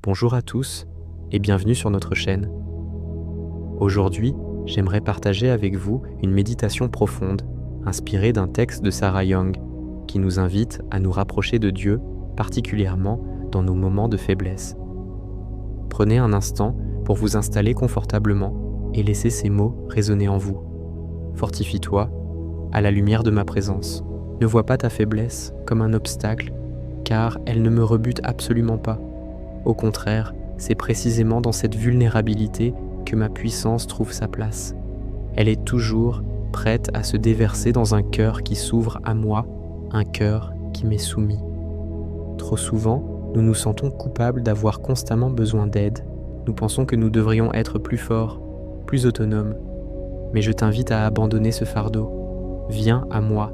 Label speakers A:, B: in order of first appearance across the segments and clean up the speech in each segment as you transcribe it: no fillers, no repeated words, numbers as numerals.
A: Bonjour à tous et bienvenue sur notre chaîne. Aujourd'hui, j'aimerais partager avec vous une méditation profonde, inspirée d'un texte de Sarah Young, qui nous invite à nous rapprocher de Dieu, particulièrement dans nos moments de faiblesse. Prenez un instant pour vous installer confortablement et laissez ces mots résonner en vous. Fortifie-toi à la lumière de ma présence. Ne vois pas ta faiblesse comme un obstacle, car elle ne me rebute absolument pas. Au contraire, c'est précisément dans cette vulnérabilité que ma puissance trouve sa place. Elle est toujours prête à se déverser dans un cœur qui s'ouvre à moi, un cœur qui m'est soumis. Trop souvent, nous nous sentons coupables d'avoir constamment besoin d'aide. Nous pensons que nous devrions être plus forts, plus autonomes. Mais je t'invite à abandonner ce fardeau. Viens à moi,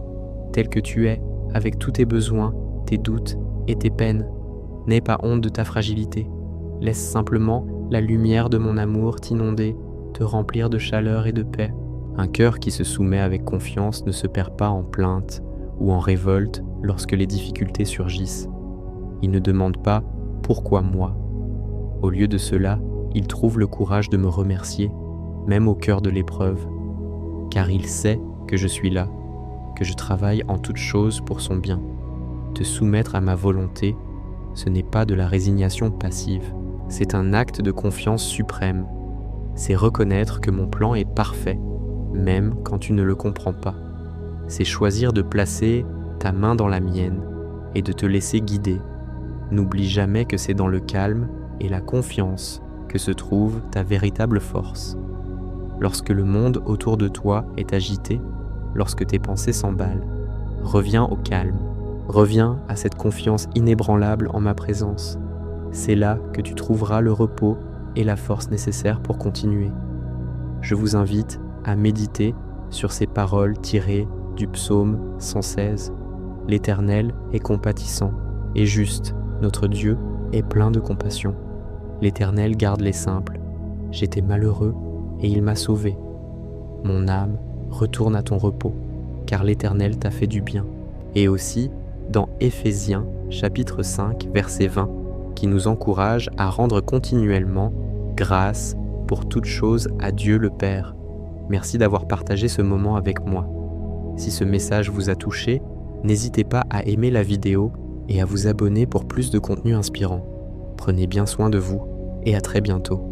A: tel que tu es, avec tous tes besoins, tes doutes et tes peines. N'aie pas honte de ta fragilité. Laisse simplement la lumière de mon amour t'inonder, te remplir de chaleur et de paix. Un cœur qui se soumet avec confiance ne se perd pas en plainte ou en révolte lorsque les difficultés surgissent. Il ne demande pas « pourquoi moi ?». Au lieu de cela, il trouve le courage de me remercier, même au cœur de l'épreuve, car il sait que je suis là, que je travaille en toutes choses pour son bien. Te soumettre à ma volonté, ce n'est pas de la résignation passive, c'est un acte de confiance suprême. C'est reconnaître que mon plan est parfait, même quand tu ne le comprends pas. C'est choisir de placer ta main dans la mienne et de te laisser guider. N'oublie jamais que c'est dans le calme et la confiance que se trouve ta véritable force. Lorsque le monde autour de toi est agité, lorsque tes pensées s'emballent, reviens au calme. Reviens à cette confiance inébranlable en ma présence. C'est là que tu trouveras le repos et la force nécessaires pour continuer. Je vous invite à méditer sur ces paroles tirées du psaume 116. L'Éternel est compatissant et juste, notre Dieu est plein de compassion. L'Éternel garde les simples. J'étais malheureux et il m'a sauvé. Mon âme, retourne à ton repos, car l'Éternel t'a fait du bien. Et aussi, dans Éphésiens chapitre 5 verset 20, qui nous encourage à rendre continuellement grâce pour toutes choses à Dieu le Père. Merci d'avoir partagé ce moment avec moi. Si ce message vous a touché, n'hésitez pas à aimer la vidéo et à vous abonner pour plus de contenu inspirant. Prenez bien soin de vous et à très bientôt.